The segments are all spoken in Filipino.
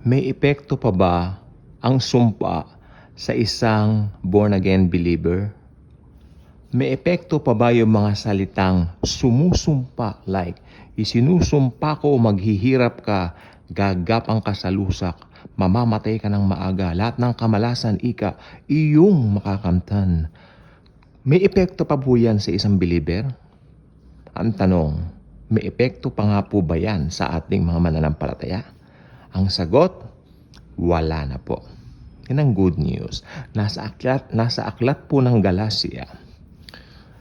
May epekto pa ba ang sumpa sa isang born-again believer? May epekto pa ba yung mga salitang sumusumpa, like isinusumpa ko maghihirap ka, gagapang ka sa lusak, mamamatay ka ng maaga, lahat ng kamalasan iyong makakamtan. May epekto pa po yan sa isang believer? Ang tanong, may epekto pa nga po ba yan sa ating mga mananampalataya? Ang sagot, wala na po. Yan ang good news. Nasa aklat po ng Galacia,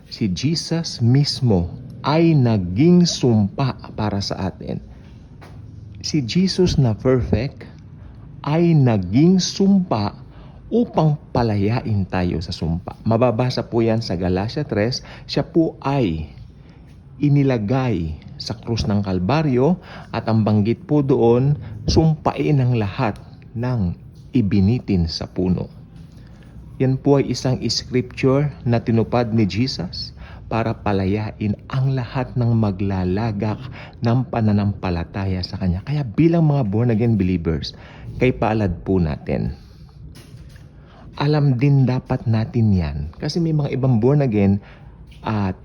si Jesus mismo ay naging sumpa para sa atin. Si Jesus na perfect ay naging sumpa upang palayain tayo sa sumpa. Mababasa po yan sa Galacia 3. Siya po ay inilagay sa krus ng Kalbaryo at ang banggit po doon, sumpain ang lahat ng ibinitin sa puno. Yan po ay isang scripture na tinupad ni Jesus para palayain ang lahat ng maglalagak ng pananampalataya sa Kanya. Kaya bilang mga born-again believers, kay palad po natin. Alam din dapat natin yan. Kasi may mga ibang born-again at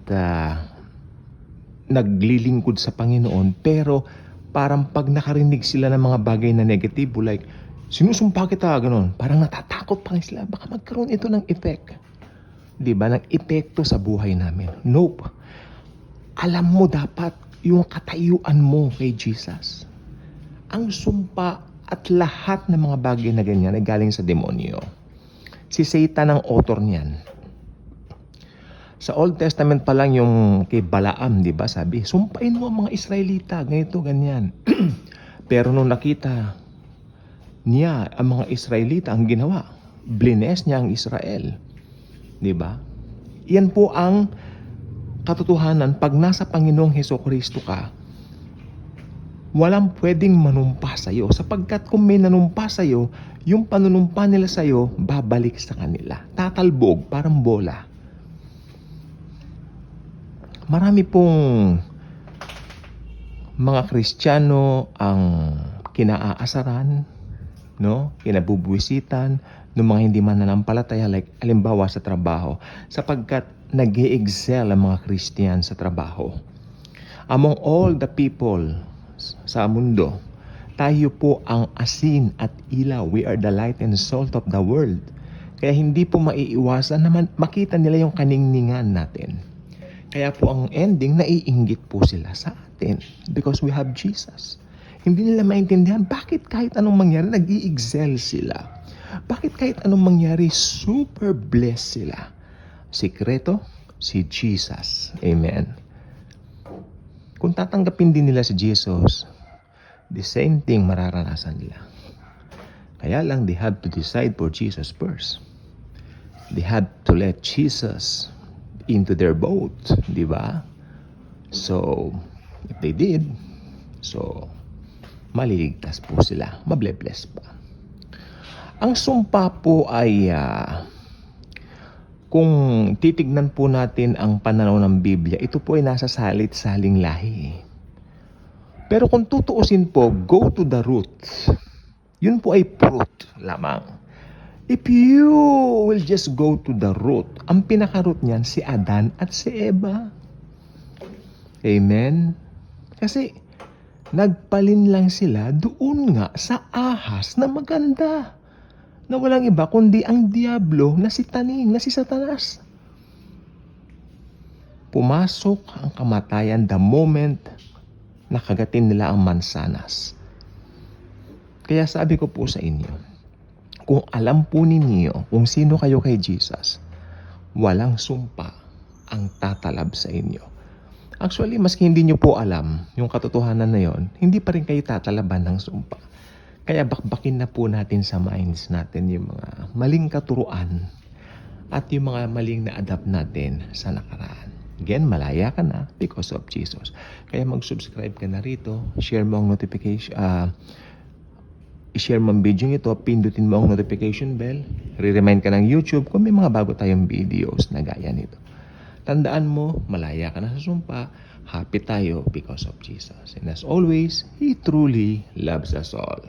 naglilingkod sa Panginoon, pero parang pag nakarinig sila ng mga bagay na negatibo, like sinusumpa kita, ganun, parang natatakot pa sila, baka magkaroon ito ng effect. Diba? Ng epekto sa buhay namin. Nope. Alam mo dapat yung katayuan mo kay Jesus. Ang sumpa at lahat ng mga bagay na ganyan ay galing sa demonyo. Si Satan ang author niyan. Sa Old Testament pa lang yung kay Balaam, di ba? Sabi, sumpain mo ang mga Israelita, ganito, ganyan. Pero nung nakita niya ang mga Israelita, ang ginawa, blines niya ang Israel. Di ba? Yan po ang katotohanan. Pag nasa Panginoong Hesukristo ka, walang pwedeng manumpa sa'yo. Sapagkat kung may nanumpa sa'yo, yung panunumpa nila sa'yo, babalik sa kanila. Tatalbog, parang bola. Marami pong mga Kristiyano ang kinaaasaran, no? Kinabubuwisitan ng mga hindi mananampalataya, like alimbawa sa trabaho, sapagkat nag-i-excel ang mga Kristiyan sa trabaho. Among all the people sa mundo, tayo po ang asin at ilaw. We are the light and salt of the world. Kaya hindi po maiiwasan na makita nila yung kaningningan natin. Kaya po ang ending, naiinggit po sila sa atin because we have Jesus. Hindi nila maintindihan bakit kahit anong mangyari, nag-i-excel sila. Bakit kahit anong mangyari, super blessed sila. Sikreto, si Jesus. Amen. Kung tatanggapin din nila si Jesus, the same thing mararanasan nila. Kaya lang, they have to decide for Jesus first. They have to let Jesus into their boat, di ba? So, if they did, so, maliligtas po sila. Mable-bless pa. Ang sumpa po ay, kung titignan po natin ang pananaw ng Biblia, ito po ay nasa salit-saling lahi. Pero kung tutuusin po, go to the root. Yun po ay fruit lamang. If you will just go to the root, ang pinaka-root niyan si Adan at si Eva. Amen? Kasi nagpalin lang sila doon nga sa ahas na maganda. Na walang iba kundi ang diablo na si Taning, na si Satanas. Pumasok ang kamatayan the moment nakagatin nila ang mansanas. Kaya sabi ko po sa inyo, kung alam po ninyo kung sino kayo kay Jesus, walang sumpa ang tatalab sa inyo. Actually, maski hindi nyo po alam yung katotohanan na yon, hindi pa rin kayo tatalaban ng sumpa. Kaya bakbakin na po natin sa minds natin yung mga maling katuruan at yung mga maling na-adapt natin sa nakaraan. Again, malaya ka na because of Jesus. Kaya mag-subscribe ka na rito, share mo ang notification, i-share mo ang video ito, pindutin mo ang notification bell, re-remind ka ng YouTube kung may mga bago tayong videos na gaya nito. Tandaan mo, malaya ka na sa sumpa, happy tayo because of Jesus. And as always, He truly loves us all.